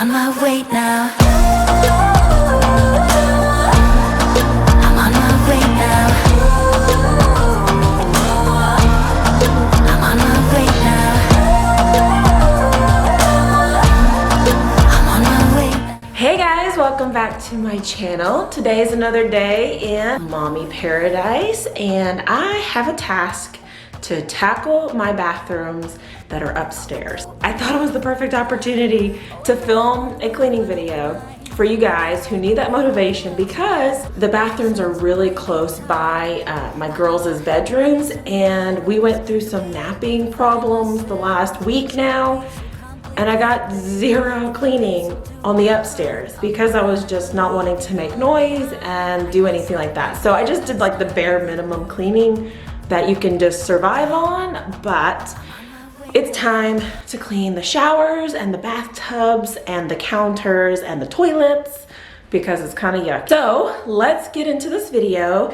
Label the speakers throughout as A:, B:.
A: on my way now. I'm on my way now. I'm on my way now. I'm on my way now.
B: Hey guys, welcome back to my channel. Today is another day in Mommy Paradise, and I have a task to tackle my bathrooms that are upstairs. I thought it was the perfect opportunity to film a cleaning video for you guys who need that motivation, because the bathrooms are really close by my girls' bedrooms, and we went through some napping problems the last week now, and I got zero cleaning on the upstairs because I was just not wanting to make noise and do anything like that. So I just did like the bare minimum cleaning that you can just survive on, but it's time to clean the showers and the bathtubs and the counters and the toilets because it's kind of yucky. So let's get into this video.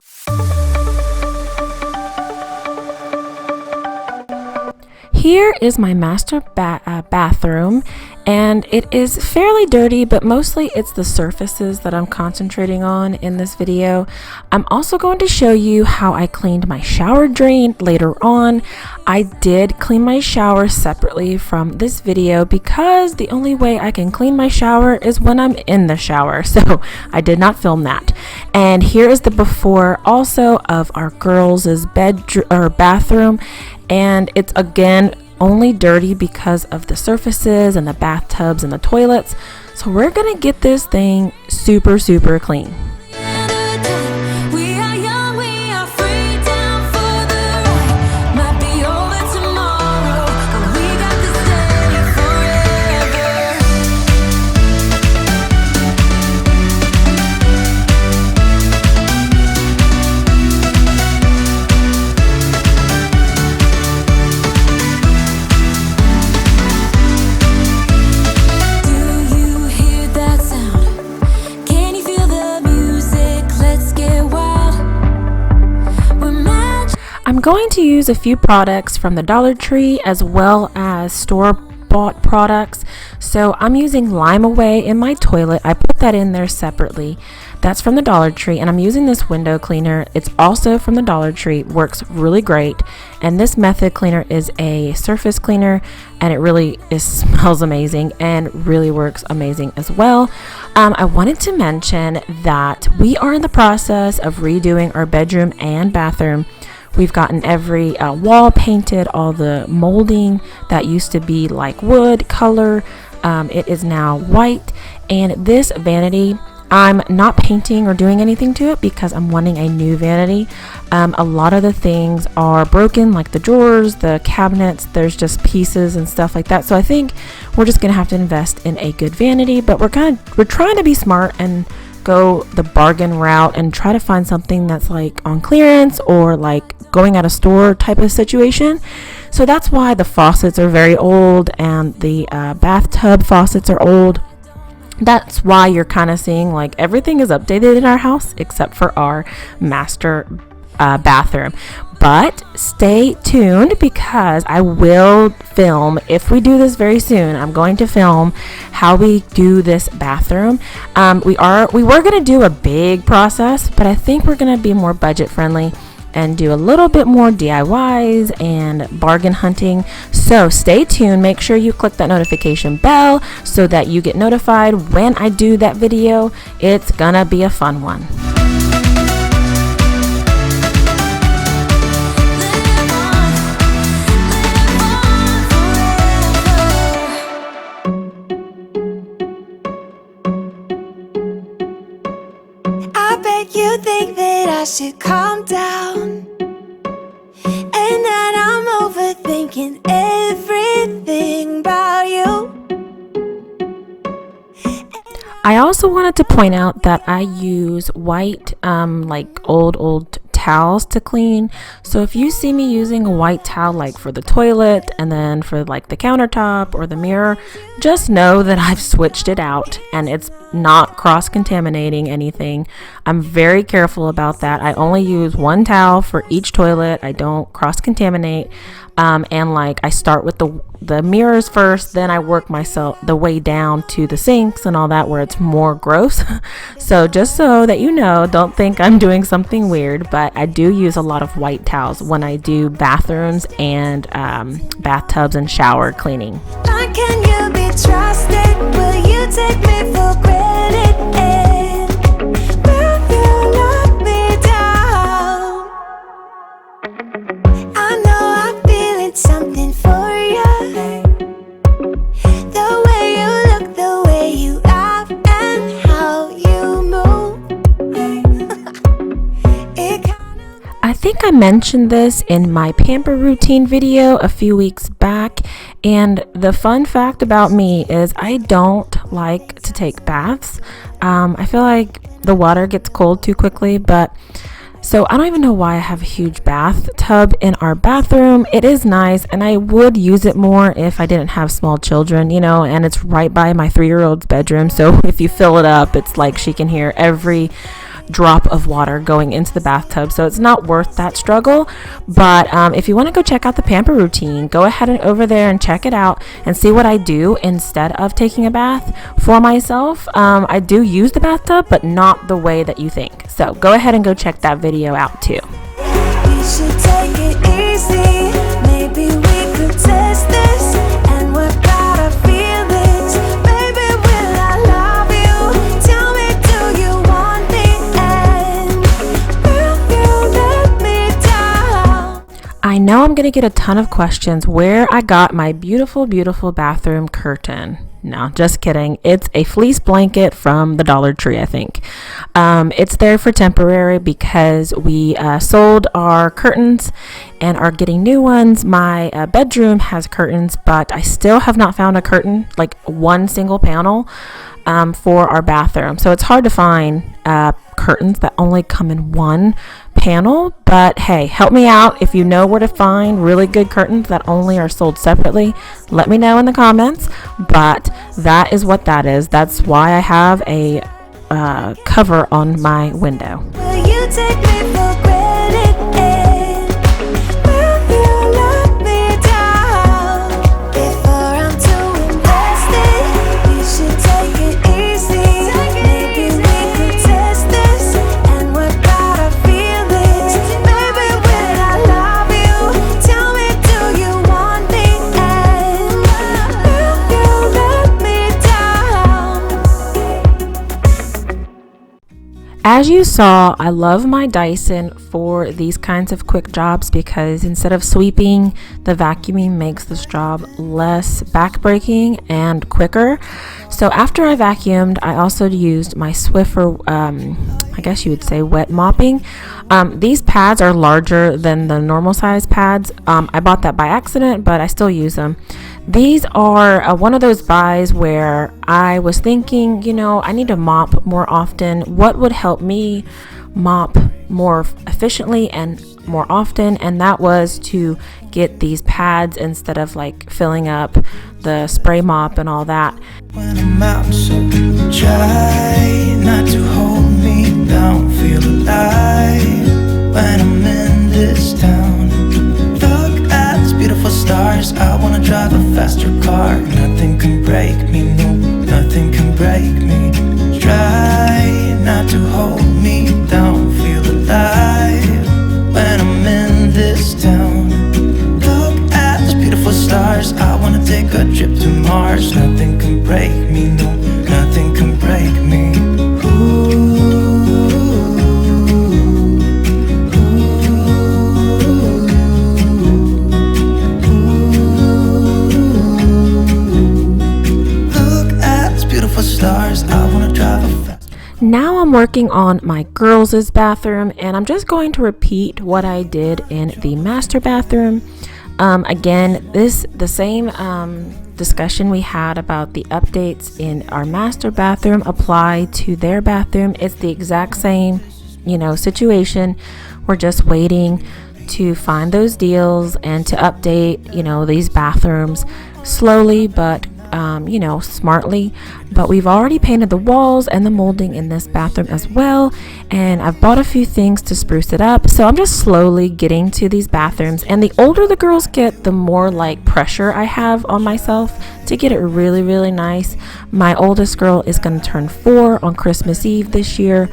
B: Here is my master bathroom, and it is fairly dirty, but mostly it's the surfaces that I'm concentrating on in this video. I'm also going to show you how I cleaned my shower drain later on. I did clean my shower separately from this video because the only way I can clean my shower is when I'm in the shower, so I did not film that. And here is the before also of our girls' bathroom. And it's again only dirty because of the surfaces and the bathtubs and the toilets. So we're gonna get this thing super clean. I'm going to use a few products from the Dollar Tree as well as store-bought products. So I'm using Lime Away in my toilet. I put that in there separately. That's from the Dollar Tree, and I'm using this window cleaner. It's also from the Dollar Tree. Works really great. And this Method cleaner is a surface cleaner, and it really smells amazing and really works amazing as well. I wanted to mention that we are in the process of redoing our bedroom and bathroom. We've gotten every wall painted, all the molding that used to be like wood color. It is now white. And this vanity, I'm not painting or doing anything to it because I'm wanting a new vanity. A lot of the things are broken, like the drawers, the cabinets. There's just pieces and stuff like that. So I think we're just gonna have to invest in a good vanity. But we're trying to be smart and go the bargain route and try to find something that's like on clearance or like going at a store type of situation. So that's why the faucets are very old and the bathtub faucets are old. That's why you're kind of seeing like everything is updated in our house except for our master bathroom. But stay tuned because I will film, if we do this very soon, I'm going to film how we do this bathroom. We were going to do a big process, but I think we're going to be more budget friendly and do a little bit more DIYs and bargain hunting. So stay tuned. Make sure you click that notification bell so that you get notified when I do that video. It's gonna be a fun one.
A: I bet you think that I should calm down, and that I'm overthinking everything about you.
B: I also wanted to point out that I use white like old towels to clean. So if you see me using a white towel like for the toilet and then for like the countertop or the mirror, just know that I've switched it out and it's not cross-contaminating anything. I'm very careful about that. I only use one towel for each toilet. I don't cross-contaminate. And like I start with the mirrors first, then I work myself the way down to the sinks and all that where it's more gross. So just so that you know, don't think I'm doing something weird, but I do use a lot of white towels when I do bathrooms and bathtubs and shower cleaning.
A: How can you be trusted? Will you take me for granted? Will you let me down? I know I'm feeling something for you. The way you look, the way you laugh, and how you move.
B: I think I mentioned this in my pamper routine video a few weeks back, and the fun fact about me is I don't like to take baths. I feel like the water gets cold too quickly, but so I don't even know why I have a huge bathtub in our bathroom. It is nice, and I would use it more if I didn't have small children, you know, and it's right by my 3-year-old's bedroom. So if you fill it up, it's like she can hear every drop of water going into the bathtub, so it's not worth that struggle. But if you want to go check out the pamper routine, go ahead and over there and check it out and see what I do instead of taking a bath for myself. I do use the bathtub, but not the way that you think. So go ahead and go check that video out too.
A: We should take it easy. Maybe we could test this and work out our feelings. Baby, will I love you? Tell me, do you want me? And will you let me down?
B: I know I'm gonna get a ton of questions where I got my beautiful bathroom curtain. No, just kidding. It's a fleece blanket from the Dollar Tree, I think. It's there for temporary because we sold our curtains and are getting new ones. My bedroom has curtains, but I still have not found a curtain, like one single panel, for our bathroom. So it's hard to find curtains that only come in one panel. But hey, help me out. If you know where to find really good curtains that only are sold separately, let me know in the comments. But that is what that is. That's why I have a cover on my window.
A: Will you take me for granted? Will you let me down? Before I'm too invested, you should take it easy. Maybe we could test this and work out our feelings. Baby, will I love you? Tell me, do you want me? And will you let me down?
B: As you saw, I love my Dyson for these kinds of quick jobs because instead of sweeping, the vacuuming makes this job less backbreaking and quicker. So after I vacuumed, I also used my Swiffer, I guess you would say wet mopping. These pads are larger than the normal size pads. I bought that by accident, but I still use them. These are one of those buys where I was thinking, you know, I need to mop more often. What would help me mop more efficiently and more often? And that was to get these pads instead of like filling up the spray mop and all that.
C: When I'm out, so try not to hold me down, feel alive when I'm in this town. Look at these beautiful stars, I wanna drive a faster car. Nothing can break me, no, nothing can break me. Try not to hold me down, feel alive when I'm in this town. Look at these beautiful stars, I wanna take a trip to Mars. Nothing can break me, no, nothing can break me. Look at these beautiful stars, I wanna drive a fast.
B: Now I'm working on my girls' bathroom, and I'm just going to repeat what I did in the master bathroom. Again, the same discussion we had about the updates in our master bathroom apply to their bathroom. It's the exact same, you know, situation. We're just waiting to find those deals and to update, you know, these bathrooms slowly but you know, smartly. But we've already painted the walls and the molding in this bathroom as well, and I've bought a few things to spruce it up. So I'm just slowly getting to these bathrooms, and the older the girls get, the more like pressure I have on myself to get it really, really nice. My oldest girl is going to turn 4 on Christmas Eve this year.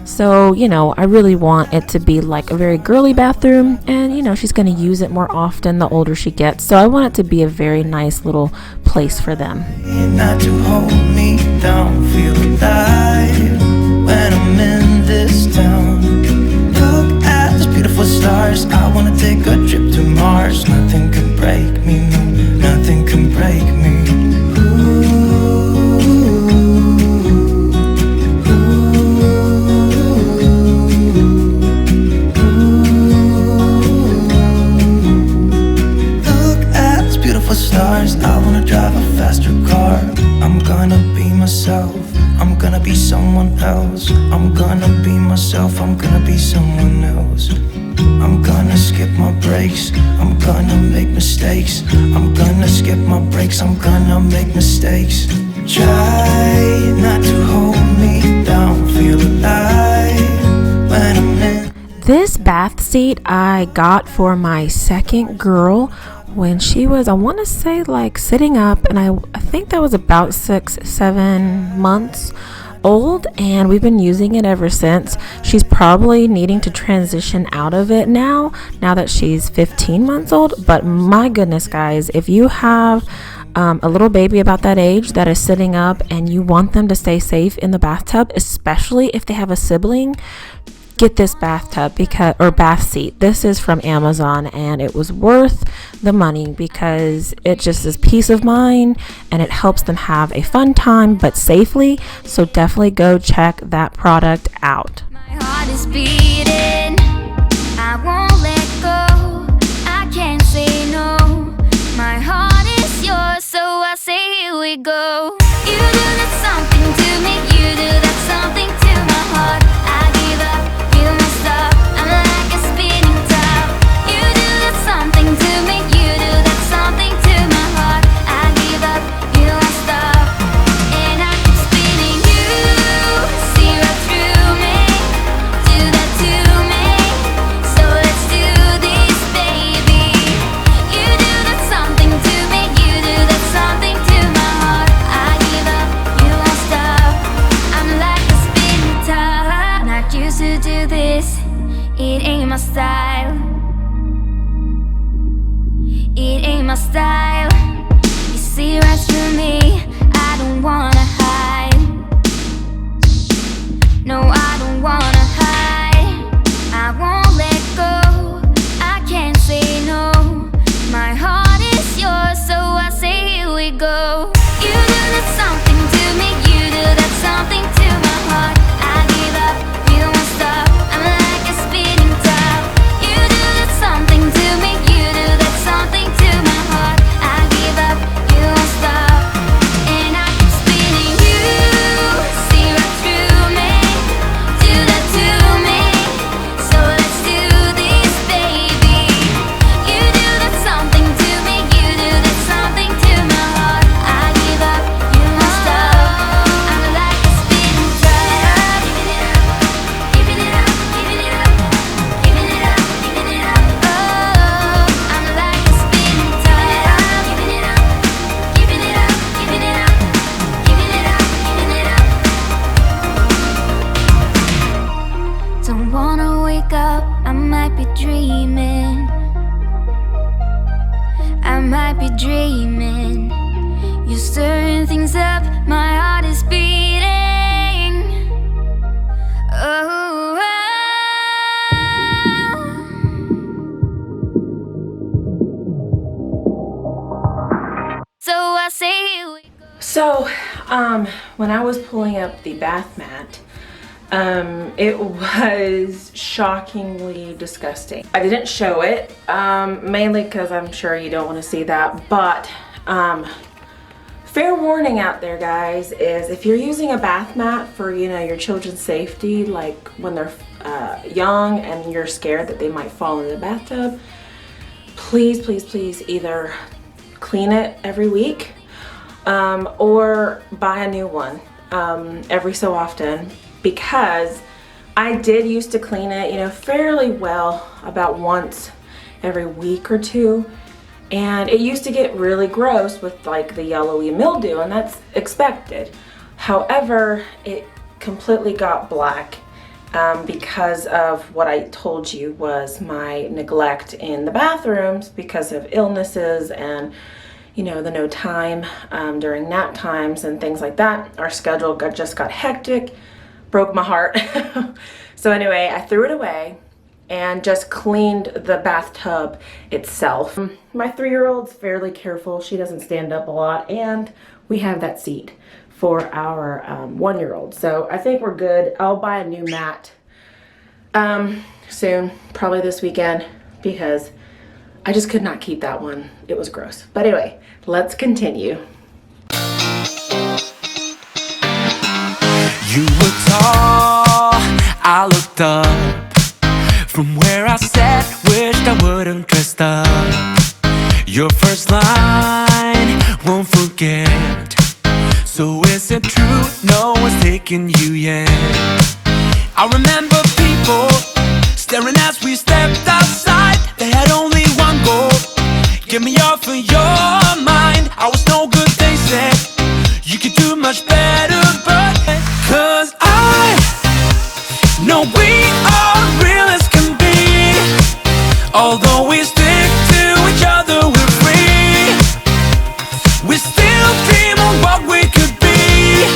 B: So, you know, I really want it to be like a very girly bathroom, and, you know, she's going to use it more often the older she gets. So I want it to be a very nice little place for them.
C: Not to hold me down, feel alive when I'm in this town. Look at those beautiful stars, I wanna take a trip to Mars. Nothing can break me, no, nothing can break me. Stars, I wanna drive a faster car. I'm gonna be myself, I'm gonna be someone else. I'm gonna be myself, I'm gonna be someone else. I'm gonna skip my breaks, I'm gonna make mistakes. I'm gonna skip my breaks, I'm gonna make mistakes. Try not to hold me down, feel alive when I'm in.
B: This bath seat I got for my second girl when she was, I want to say, like sitting up, and I think that was about 6-7 months old, and we've been using it ever since. She's probably needing to transition out of it now that she's 15 months old. But my goodness, guys, if you have a little baby about that age that is sitting up and you want them to stay safe in the bathtub, especially if they have a sibling, get this bathtub or bath seat. This is from Amazon, and it was worth the money because it just is peace of mind, and it helps them have a fun time but safely. So definitely go check that product out.
A: My heart is beating, I won't let go, I can't say no. My heart is yours, so I say here we go. You do that something to me, you do that something to my heart. I give up, you must stop, I'm like a spinning top. You do that something to me, you do that something to my heart. I give up, you must stop, and I keep spinning. You see right through me, do that to me, so let's do this, baby. You do that something to me, you do that something to my heart. I give up, you won't stop, I'm like a spinning top. Not used to do this, it ain't my style. It ain't my style. You see right through me, I don't wanna hide. No, I don't wanna hide. I won't let go, I can't say no. My heart is yours, so I say here we go. You do that something to me, you do that something to my heart. I give up, you won't stop, I'm like a spinning top. You do that something to me, you do that something to my heart. I give up, you won't stop, and I keep spinning. You see right through me, do that to me, so let's do this, baby. You do that something to me, you do that something to my heart. I give up, you won't stop, I'm like a spinning top. Giving it up, giving it up, giving it up, giving it up, giving it up. Oh, I'm like a spinning top. Giving it up, giving it up, giving it up, giving it up, giving it up. Don't wanna wake up, I might be dreaming. I might be dreaming. You're stirring things up, my heart is beating. Oh, so I say here we go.
B: So, when I was pulling up the bath mat, it was shockingly disgusting. I didn't show it, mainly because I'm sure you don't want to see that, but fair warning out there, guys, is if you're using a bath mat for, you know, your children's safety, like when they're young and you're scared that they might fall in the bathtub, please, please, please either clean it every week, or buy a new one every so often, because I did used to clean it, you know, fairly well, about once every week or two, and it used to get really gross with like the yellowy mildew, and that's expected. However, it completely got black because of what I told you was my neglect in the bathrooms because of illnesses and, you know, the no time during nap times and things like that. Our schedule just got hectic, broke my heart. So anyway, I threw it away and just cleaned the bathtub itself. My 3-year-old's fairly careful. She doesn't stand up a lot, and we have that seat for our 1-year-old. So I think we're good. I'll buy a new mat soon, probably this weekend, because I just could not keep that one. It was gross. But anyway, let's continue.
C: You were tall, I looked up. From where I sat, wished I wouldn't dressed up. Your first line, won't forget. So is it true, no one's taking you yet? I remember people staring as we stepped outside. They had only one goal, get me off of your mind. I was no good, they said. You could do much better, but cause I know we are real as can be. Although we stick to each other, we're free. We still dream of what we could be.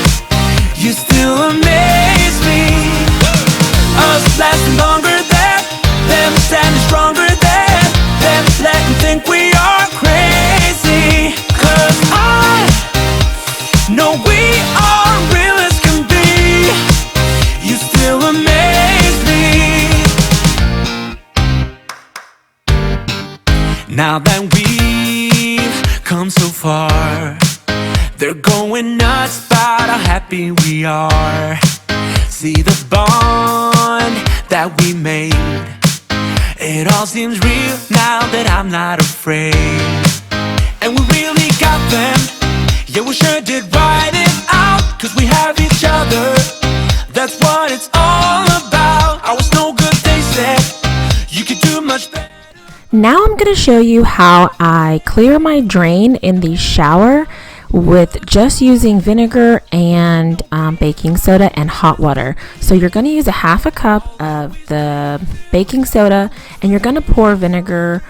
C: You still amaze me. Us lasting longer than them, standing stronger than them, letting think we are crazy. Cause I know we are real as can be. You still amaze me. Now that we've come so far, they're going nuts about how happy we are. See the bond that we made, it all seems real now that I'm not afraid. And we really got them, yeah, we sure did write it out. Cause we have each other, that's what it's all about. I was no good, they said. You could do much better.
B: Now I'm going to show you how I clear my drain in the shower with just using vinegar and baking soda and hot water. So you're going to use a half a cup of the baking soda, and you're going to pour vinegar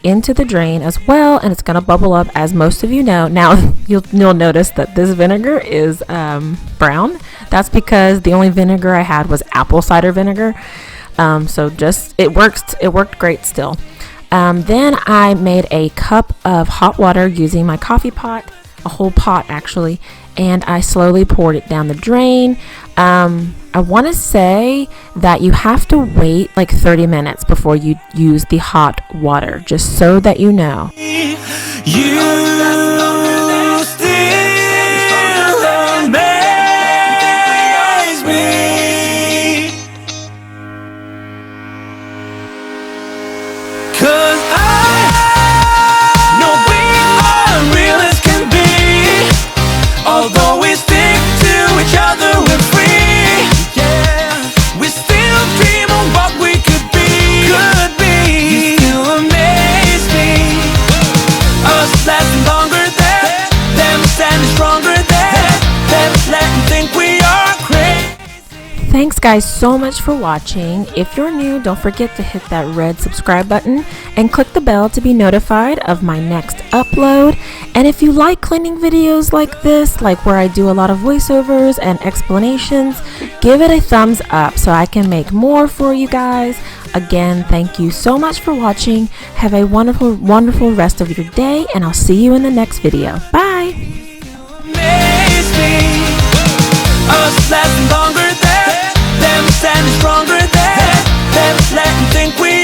B: into the drain as well, and it's going to bubble up, as most of you know. Now you'll notice that this vinegar is brown. That's because the only vinegar I had was apple cider vinegar. So just it worked great still. Then I made a cup of hot water using my coffee pot, a whole pot actually, and I slowly poured it down the drain. I want to say that you have to wait like 30 minutes before you use the hot water, just so that you know.
C: You still amaze me. Cause I know we are real as can be. Although we stick to each other, we're free. Yeah, we still dream of what we could be. You still amaze me. Us lasting longer than them, standing stronger than them, letting think we are crazy.
B: Thanks guys so much for watching. If you're new, don't forget to hit that red subscribe button and click the bell to be notified of my next upload. And if you like cleaning videos like this, like where I do a lot of voiceovers and explanations, give it a thumbs up so I can make more for you guys. Again, thank you so much for watching. Have a wonderful, wonderful rest of your day, and I'll see you in the next video. Bye!
C: Amaze me. Us lasting longer than them, standing stronger than them, letting think we